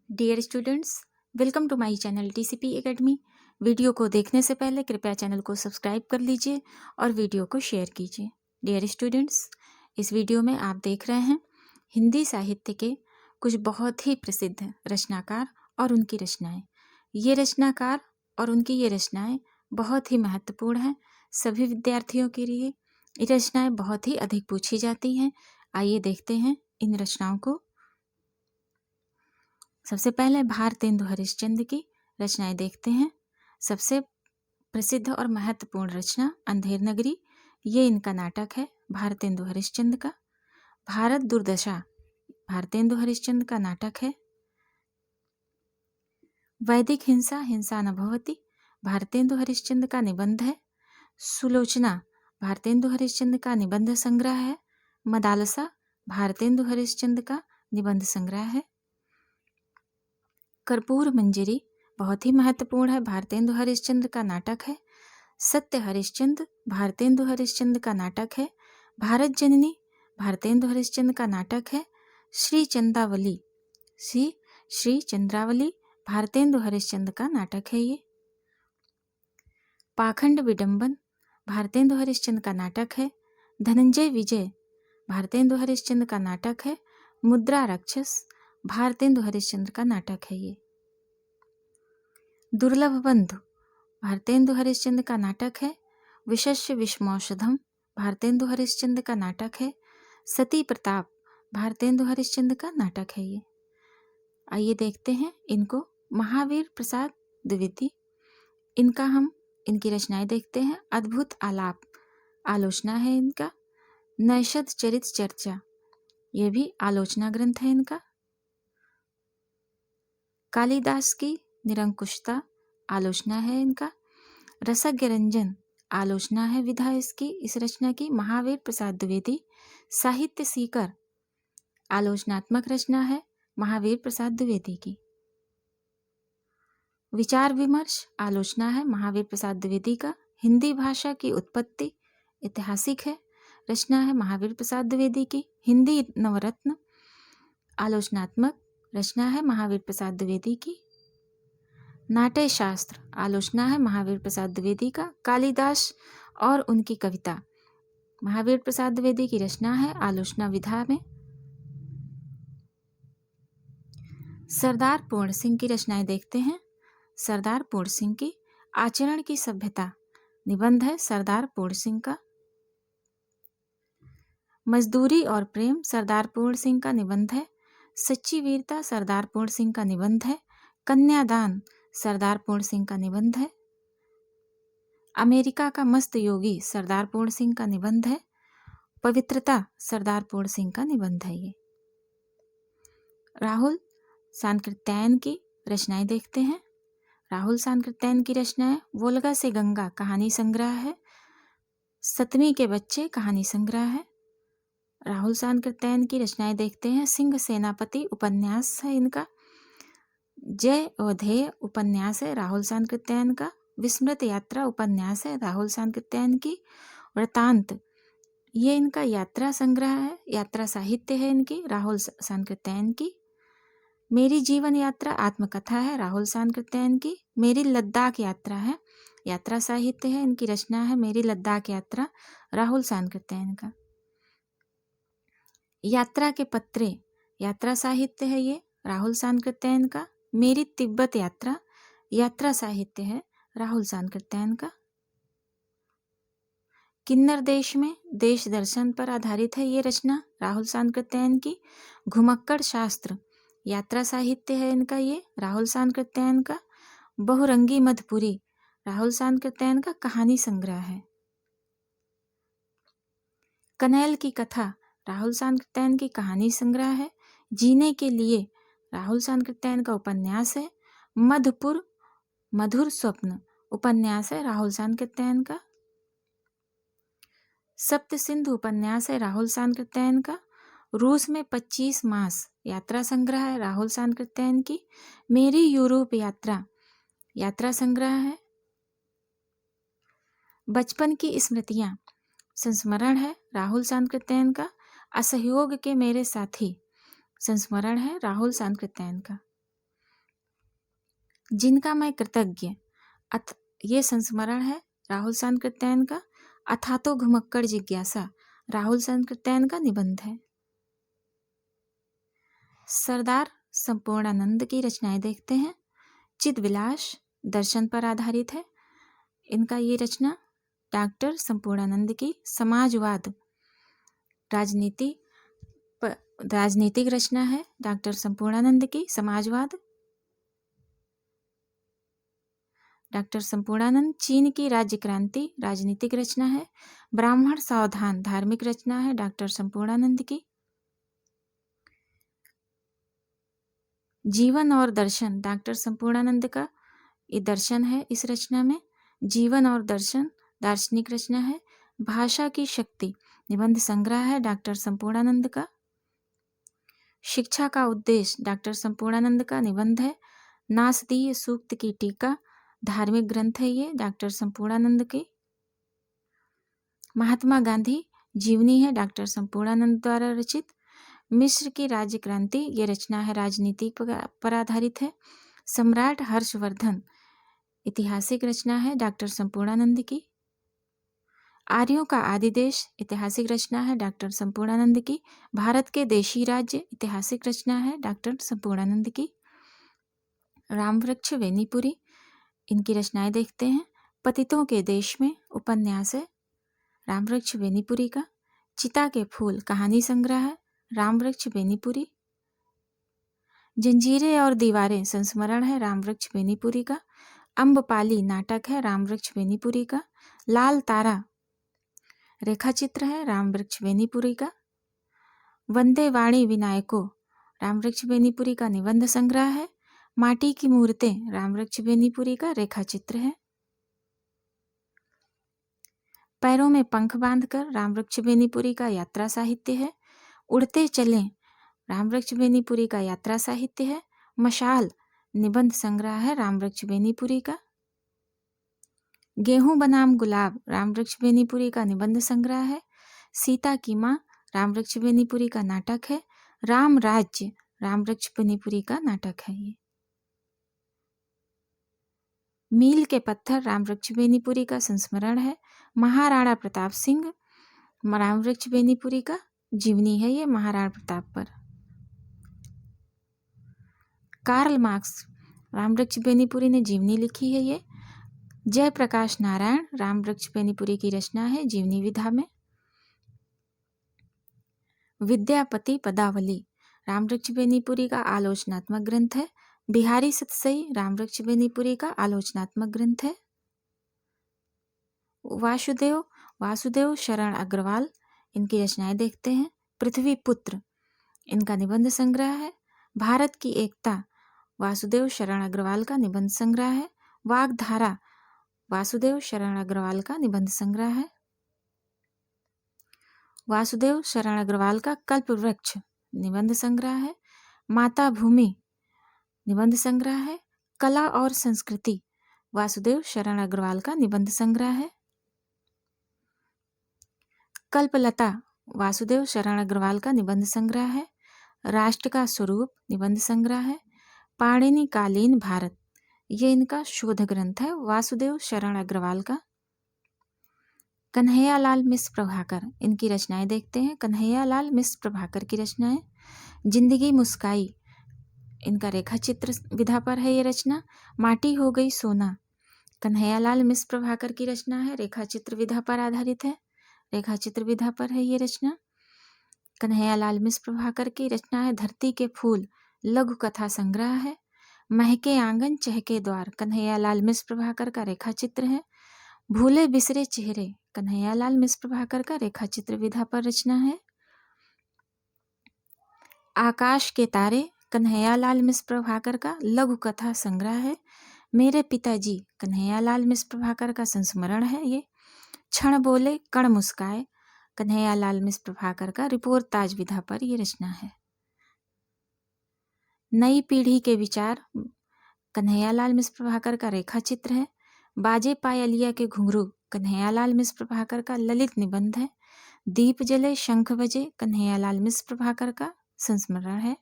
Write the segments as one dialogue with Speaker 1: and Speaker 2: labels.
Speaker 1: Dear students, welcome to my channel TCP academy. Video को देखने से पहले कृपया चैनल को सब्सक्राइब कर लीजिए और वीडियो को शेयर कीजिए। डियर स्टूडेंट्स, इस वीडियो में आप देख रहे हैं हिंदी साहित्य के कुछ बहुत ही प्रसिद्ध रचनाकार और उनकी रचनाएं। ये रचनाकार और उनकी ये रचनाएं बहुत ही महत्वपूर्ण हैं सभी विद्यार्थियों के लिए। ये रचनाएं बहुत ही अधिक पूछी जाती हैं। आइए देखते हैं इन रचनाओं को। सबसे पहले भारतेंदु हरिश्चंद्र की रचनाएं देखते हैं। सबसे प्रसिद्ध और महत्वपूर्ण रचना अंधेर नगरी, ये इनका नाटक है भारतेंदु हरिश्चंद्र का। भारत दुर्दशा भारतेंदु हरिश्चंद्र का नाटक है। वैदिक हिंसा हिंसा न भवति भारतेंदु हरिश्चंद्र का निबंध है। सुलोचना भारतेंदु हरिश्चंद्र का निबंध संग्रह है। मदालसा भारतेंदु हरिश्चंद्र का निबंध संग्रह है। कर्पूर मंजरी बहुत ही महत्वपूर्ण है, भारतेंदु हरिश्चंद्र का नाटक है। सत्य हरिश्चंद्र भारतेंदु हरिश्चंद्र का नाटक है। भारत जननी भारतेंदु हरिश्चंद्र का नाटक है। श्री चंद्रावली भारतेंदु हरिश्चंद्र का नाटक है। ये पाखंड विडंबन भारतेंदु हरिश्चंद्र का नाटक है। धनंजय विजय भारतेंदु हरिश्चंद्र का नाटक है। मुद्रा राक्षस भारतेंदु हरिश्चंद्र का नाटक है। ये दुर्लभ बंधु भारतेंदु हरिश्चंद्र का नाटक है। विशस्य विषमौषधम भारतेंदु हरिश्चंद्र का नाटक है। सती प्रताप भारतेंदु हरिश्चंद्र का नाटक है। ये आइए देखते हैं इनको। महावीर प्रसाद द्विवेदी, इनकी रचनाएं देखते हैं। अद्भुत आलाप आलोचना है इनका। नैषद चरित चर्चा, ये भी आलोचना ग्रंथ है इनका। कालिदास की निरंकुशता आलोचना है इनका। रसज्ञ रंजन आलोचना है विधा इसकी, इस रचना की। महावीर प्रसाद द्विवेदी साहित्य सीकर आलोचनात्मक रचना है महावीर प्रसाद द्विवेदी की। विचार विमर्श आलोचना है महावीर प्रसाद द्विवेदी का। हिंदी भाषा की उत्पत्ति ऐतिहासिक है, रचना है महावीर प्रसाद द्विवेदी की। हिंदी नवरत्न आलोचनात्मक रचना है महावीर प्रसाद द्विवेदी की। नाट्य शास्त्र आलोचना है महावीर प्रसाद द्विवेदी का। कालिदास और उनकी कविता महावीर प्रसाद द्विवेदी की रचना है आलोचना विधा में। सरदार पूर्ण सिंह की रचनाएं देखते हैं। सरदार पूर्ण सिंह की आचरण की सभ्यता निबंध है सरदार पूर्ण सिंह का। मजदूरी और प्रेम सरदार पूर्ण सिंह का निबंध है। सच्ची वीरता सरदार पूर्ण सिंह का निबंध है। कन्यादान सरदार पूर्ण सिंह का निबंध है। अमेरिका का मस्त योगी सरदार पूर्ण सिंह का निबंध है। पवित्रता सरदार पूर्ण सिंह का निबंध है। ये राहुल सांकृत्यायन की रचनाएं देखते हैं। राहुल सांकृत्यायन की रचनाएं वोल्गा से गंगा कहानी संग्रह है। सतमी के बच्चे कहानी संग्रह है। राहुल सांकृत्यायन की रचनाएं देखते हैं। सिंह सेनापति उपन्यास है इनका। जय अवधेय उपन्यास है राहुल सांकृत्यायन का। विस्मृत यात्रा उपन्यास है राहुल सांकृत्यायन की। वृतांत ये इनका यात्रा संग्रह है, यात्रा साहित्य है इनकी राहुल सांकृत्यायन की। मेरी जीवन यात्रा आत्मकथा है राहुल सांकृत्यायन की। मेरी लद्दाख यात्रा है, यात्रा साहित्य है इनकी, रचना है मेरी लद्दाख यात्रा राहुल सांकृत्यायन का। यात्रा के पत्रे यात्रा साहित्य है ये राहुल सांकृत्यायन का। मेरी तिब्बत यात्रा यात्रा साहित्य है राहुल सांकृत्यायन का। किन्नर देश में देश दर्शन पर आधारित है ये रचना राहुल सांकृत्यायन की। घुमक्कड़ शास्त्र यात्रा साहित्य है इनका, ये राहुल सांकृत्यायन का। बहुरंगी मधुपुरी राहुल सांकृत्यायन का कहानी संग्रह है। कनैल की कथा राहुल सांकृत्यायन की कहानी संग्रह है। जीने के लिए राहुल सांकृत्यायन का उपन्यास है। मधुपुर मधुर स्वप्न उपन्यास है राहुल सांकृत्यायन का। सप्त सिंधु उपन्यास है राहुल सांकृत्यायन का। रूस में 25 मास यात्रा संग्रह है राहुल सांकृत्यायन की। मेरी यूरोप यात्रा यात्रा संग्रह है। बचपन की स्मृतियां संस्मरण है राहुल सांकृत्यायन का। असहयोग के मेरे साथी संस्मरण है राहुल सांकृत्यायन का। जिनका मैं कृतज्ञ। ये संस्मरण है राहुल सांकृत्यायन का। अथातो घुमक्कड़ जिज्ञासा राहुल सांकृत्यायन का निबंध है। सरदार संपूर्णानंद की रचनाएं देखते हैं। चित विलास दर्शन पर आधारित है इनका ये रचना। डॉक्टर संपूर्णानंद की समाजवाद राजनीतिक रचना है डॉक्टर संपूर्णानंद की समाजवाद। डॉक्टर संपूर्णानंद चीन की राज्य क्रांति राजनीतिक रचना है। ब्राह्मण सावधान धार्मिक रचना है डॉक्टर संपूर्णानंद की। जीवन और दर्शन डॉक्टर संपूर्णानंद का ये दर्शन है इस रचना में। जीवन और दर्शन दार्शनिक रचना है। भाषा की शक्ति निबंध संग्रह है डॉक्टर संपूर्णानंद का। शिक्षा का उद्देश्य डॉक्टर संपूर्णानंद का निबंध है। नासदीय सूक्त की टीका धार्मिक ग्रंथ है ये डॉक्टर संपूर्णानंद की। महात्मा गांधी जीवनी है डॉक्टर संपूर्णानंद द्वारा रचित। मिस्र की राज्य क्रांति ये रचना है राजनीति पर आधारित है। सम्राट हर्षवर्धन ऐतिहासिक रचना है डॉक्टर संपूर्णानंद की। आर्यों का आदि देश ऐतिहासिक रचना है डॉक्टर संपूर्णानंद की। भारत के देशी राज्य ऐतिहासिक रचना है डॉक्टर संपूर्णानंद की। रामवृक्ष वेनीपुरी इनकी रचनाएं देखते हैं। पतितों के देश में उपन्यास है रामवृक्ष वेनीपुरी का। चिता के फूल कहानी संग्रह है रामवृक्ष वेनीपुरी। जंजीरें और दीवारें संस्मरण है रामवृक्ष वेनीपुरी का। अम्बपाली नाटक है रामवृक्ष वेनीपुरी का। लाल तारा रेखा चित्र है रामवृक्ष वेनीपुरी का। वंदे वाणी विनायको रामवृक्ष वेनीपुरी का निबंध संग्रह है। माटी की मूर्तें रामवृक्ष वेनीपुरी का रेखा चित्र है। पैरों में पंख बांधकर रामवृक्ष वेनीपुरी का यात्रा साहित्य है। उड़ते चलें रामवृक्ष वेनीपुरी का यात्रा साहित्य है। मशाल निबंध संग्रह है रामवृक्ष वेनीपुरी का। गेहूं बनाम गुलाब रामवृक्ष वेनीपुरी का निबंध संग्रह है। सीता की माँ रामवृक्ष वेनीपुरी का नाटक है। राम राज्य रामवृक्ष वेनीपुरी का नाटक है ये। मील के पत्थर रामवृक्ष वेनीपुरी का संस्मरण है। महाराणा प्रताप सिंह रामवृक्ष वेनीपुरी का जीवनी है ये महाराणा प्रताप पर। कार्ल मार्क्स रामवृक्ष वेनीपुरी ने जीवनी लिखी है ये। जयप्रकाश नारायण रामवृक्ष वेनीपुरी की रचना है जीवनी विधा में। विद्यापति पदावली रामवृक्ष वेनीपुरी का आलोचनात्मक ग्रंथ है। बिहारी सतसई रामवृक्ष वेनीपुरी का आलोचनात्मक ग्रंथ है। वासुदेव शरण अग्रवाल इनकी रचनाएं देखते हैं। पृथ्वी पुत्र इनका निबंध संग्रह है। भारत की एकता वासुदेव शरण अग्रवाल का निबंध संग्रह है। वाग्धारा वासुदेव शरण अग्रवाल का निबंध संग्रह है। वासुदेव शरण अग्रवाल का कल्प वृक्ष निबंध संग्रह है। माता भूमि निबंध संग्रह है। कला और संस्कृति वासुदेव शरण अग्रवाल का निबंध संग्रह है। कल्पलता वासुदेव शरण अग्रवाल का निबंध संग्रह है। राष्ट्र का स्वरूप निबंध संग्रह है। पाणिनि कालीन भारत ये इनका शोध ग्रंथ है वासुदेव शरण अग्रवाल का। कन्हैयालाल मिश्र प्रभाकर इनकी रचनाएं देखते हैं। कन्हैयालाल मिश्र प्रभाकर की रचनाएं। जिंदगी मुस्काई इनका रेखा चित्र विधा पर है ये रचना। माटी हो गई सोना कन्हैयालाल मिश्र प्रभाकर की रचना है रेखा चित्र विधा पर आधारित है। रेखा चित्र विधा पर है ये रचना। कन्हैयालाल मिश्र प्रभाकर की रचना है। धरती के फूल लघु कथा संग्रह है। महके आंगन चहके द्वार कन्हैयालाल मिश्र प्रभाकर का रेखा चित्र है। भूले बिसरे चेहरे कन्हैयालाल मिश्र प्रभाकर का रेखा चित्र विधा पर रचना है। आकाश के तारे कन्हैयालाल मिश्र प्रभाकर का लघु कथा संग्रह है। मेरे पिताजी कन्हैयालाल मिश्र प्रभाकर का संस्मरण है ये। क्षण बोले कण मुस्काए कन्हैयालाल मिश्र प्रभाकर का रिपोर्ताज विधा पर ये रचना है। नई पीढ़ी के विचार कन्हैयालाल मिश्र प्रभाकर का रेखा चित्र है। बाजे पायलिया के घुंघरू कन्हैयालाल मिश्र प्रभाकर का ललित निबंध है। दीप जले शंख बजे कन्हैयालाल मिश्र प्रभाकर का संस्मरण है।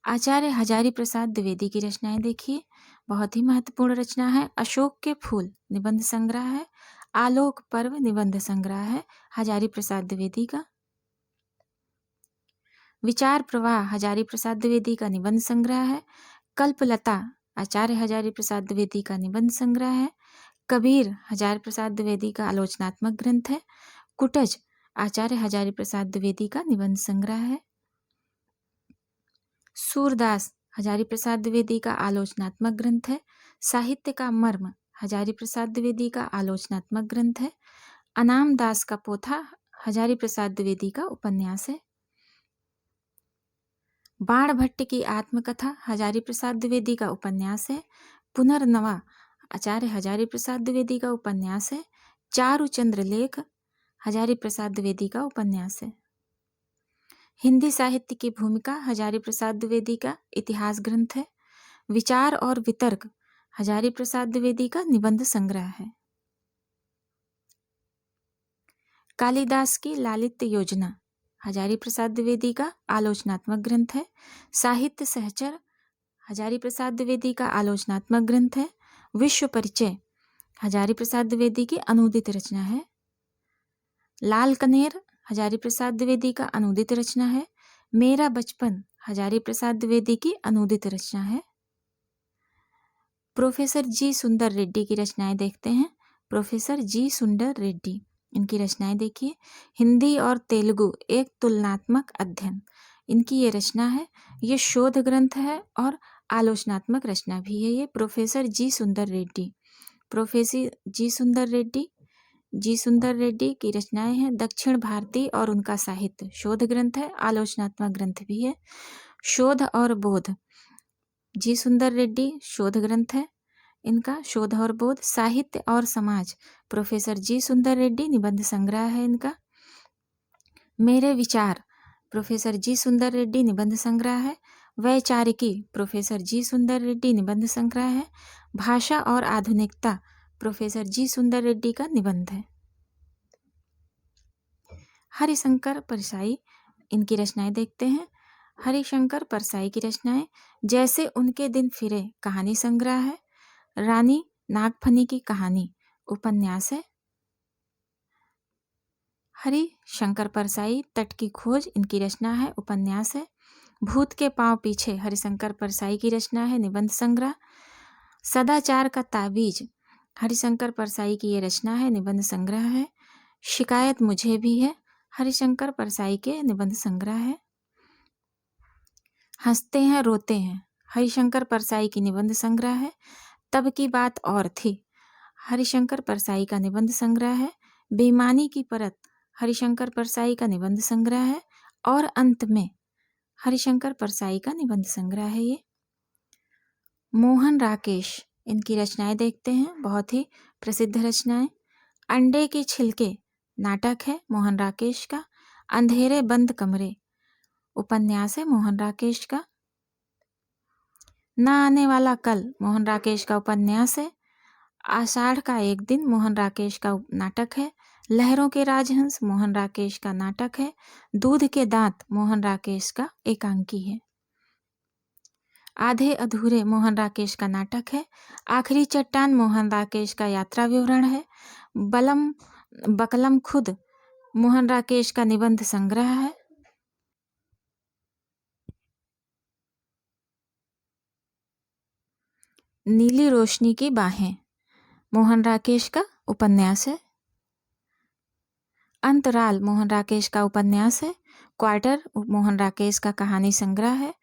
Speaker 1: आचार्य हजारी प्रसाद द्विवेदी की रचनाएं देखिए, बहुत ही महत्वपूर्ण रचना है। अशोक के फूल निबंध संग्रह है। आलोक पर्व निबंध संग्रह है हजारी प्रसाद द्विवेदी का। विचार प्रवाह हजारी प्रसाद द्विवेदी का निबंध संग्रह है। कल्पलता आचार्य हजारी प्रसाद द्विवेदी का निबंध संग्रह है। कबीर हजारी प्रसाद द्विवेदी का आलोचनात्मक ग्रंथ है। कुटज आचार्य हजारी प्रसाद द्विवेदी का निबंध संग्रह है। सूरदास हजारी प्रसाद द्विवेदी का आलोचनात्मक ग्रंथ है। साहित्य का मर्म हजारी प्रसाद द्विवेदी का आलोचनात्मक ग्रंथ है। अनाम दास का पोथा हजारी प्रसाद द्विवेदी का उपन्यास है। बाण भट्ट की आत्मकथा हजारी प्रसाद द्विवेदी का उपन्यास है। पुनर्नवा आचार्य हजारी प्रसाद द्विवेदी का उपन्यास है। चारुचंद्र लेख हजारी प्रसाद द्विवेदी का उपन्यास है। हिंदी साहित्य की भूमिका हजारी प्रसाद द्विवेदी का इतिहास ग्रंथ है। विचार और वितर्क हजारी प्रसाद द्विवेदी का निबंध संग्रह है। कालिदास की लालित्य योजना हजारी प्रसाद द्विवेदी का आलोचनात्मक ग्रंथ है। साहित्य सहचर हजारी प्रसाद द्विवेदी का आलोचनात्मक ग्रंथ है। विश्व परिचय हजारी प्रसाद द्विवेदी की अनूदित रचना है। लाल कनेर हजारी प्रसाद द्विवेदी का अनूदित रचना है। मेरा बचपन हजारी प्रसाद द्विवेदी की अनूदित रचना है। प्रोफेसर जी सुंदर रेड्डी की रचनाएं देखते हैं। प्रोफेसर जी सुंदर रेड्डी, इनकी रचनाएं देखिए। हिंदी और तेलुगु एक तुलनात्मक अध्ययन, इनकी ये रचना है। ये शोध ग्रंथ है और आलोचनात्मक रचना भी है। ये प्रोफेसर जी सुंदर रेड्डी, प्रोफेसर जी सुंदर रेड्डी की रचनाएं हैं। दक्षिण भारतीय और उनका साहित्य शोध ग्रंथ है, आलोचनात्मक ग्रंथ भी है। शोध और बोध जी सुंदर रेड्डी शोध ग्रंथ है इनका, शोध और बोध। साहित्य और समाज प्रोफेसर जी सुंदर रेड्डी निबंध संग्रह है इनका। मेरे विचार प्रोफेसर जी सुंदर रेड्डी निबंध संग्रह है। वैचारिकी प्रोफेसर जी सुंदर रेड्डी निबंध संग्रह है। भाषा और आधुनिकता प्रोफेसर जी सुंदर रेड्डी का निबंध है। हरिशंकर परसाई, इनकी रचनाएं देखते हैं। हरिशंकर परसाई की रचनाएं जैसे उनके दिन फिरे कहानी संग्रह है। रानी नागफनी की कहानी उपन्यास है। हरिशंकर परसाई तट की खोज इनकी रचना है, उपन्यास है। भूत के पांव पीछे हरिशंकर परसाई की रचना है, निबंध संग्रह। सदाचार का ताबीज हरिशंकर परसाई की ये रचना है, निबंध संग्रह है। शिकायत मुझे भी है हरिशंकर परसाई के निबंध संग्रह है। हंसते हैं रोते हैं हरिशंकर परसाई की निबंध संग्रह है। तब की बात और थी हरिशंकर परसाई का निबंध संग्रह है। बेईमानी की परत हरिशंकर परसाई का निबंध संग्रह है। और अंत में हरिशंकर परसाई का निबंध संग्रह है ये। मोहन राकेश, इनकी रचनाएं देखते हैं, बहुत ही प्रसिद्ध रचनाएं। अंडे के छिलके नाटक है मोहन राकेश का। अंधेरे बंद कमरे उपन्यास है मोहन राकेश का। ना आने वाला कल मोहन राकेश का उपन्यास है। आषाढ़ का एक दिन मोहन राकेश का नाटक है। लहरों के राजहंस मोहन राकेश का नाटक है। दूध के दांत मोहन राकेश का एकांकी है। आधे अधूरे मोहन राकेश का नाटक है। आखिरी चट्टान मोहन राकेश का यात्रा विवरण है। बकलम खुद मोहन राकेश का निबंध संग्रह है। नीली रोशनी की बाहें मोहन राकेश का उपन्यास है। अंतराल मोहन राकेश का उपन्यास है। क्वार्टर मोहन राकेश का कहानी संग्रह है।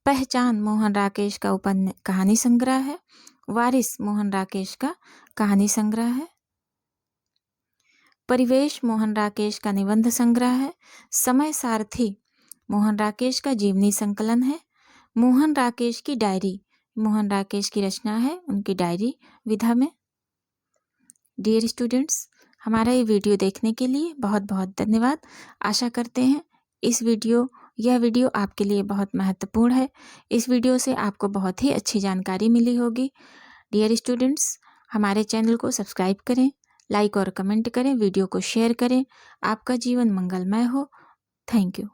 Speaker 1: पहचान मोहन राकेश का कहानी संग्रह है। वारिस मोहन राकेश का कहानी संग्रह है। परिवेश मोहन राकेश का निबंध संग्रह है। समय सारथी मोहन राकेश का जीवनी संकलन है। मोहन राकेश की डायरी मोहन राकेश की रचना है, उनकी डायरी विधा में। डियर स्टूडेंट्स, हमारा ये वीडियो देखने के लिए बहुत बहुत धन्यवाद। आशा करते हैं यह वीडियो आपके लिए बहुत महत्वपूर्ण है। इस वीडियो से आपको बहुत ही अच्छी जानकारी मिली होगी। डियर स्टूडेंट्स, हमारे चैनल को सब्सक्राइब करें, लाइक और कमेंट करें, वीडियो को शेयर करें। आपका जीवन मंगलमय हो। Thank you.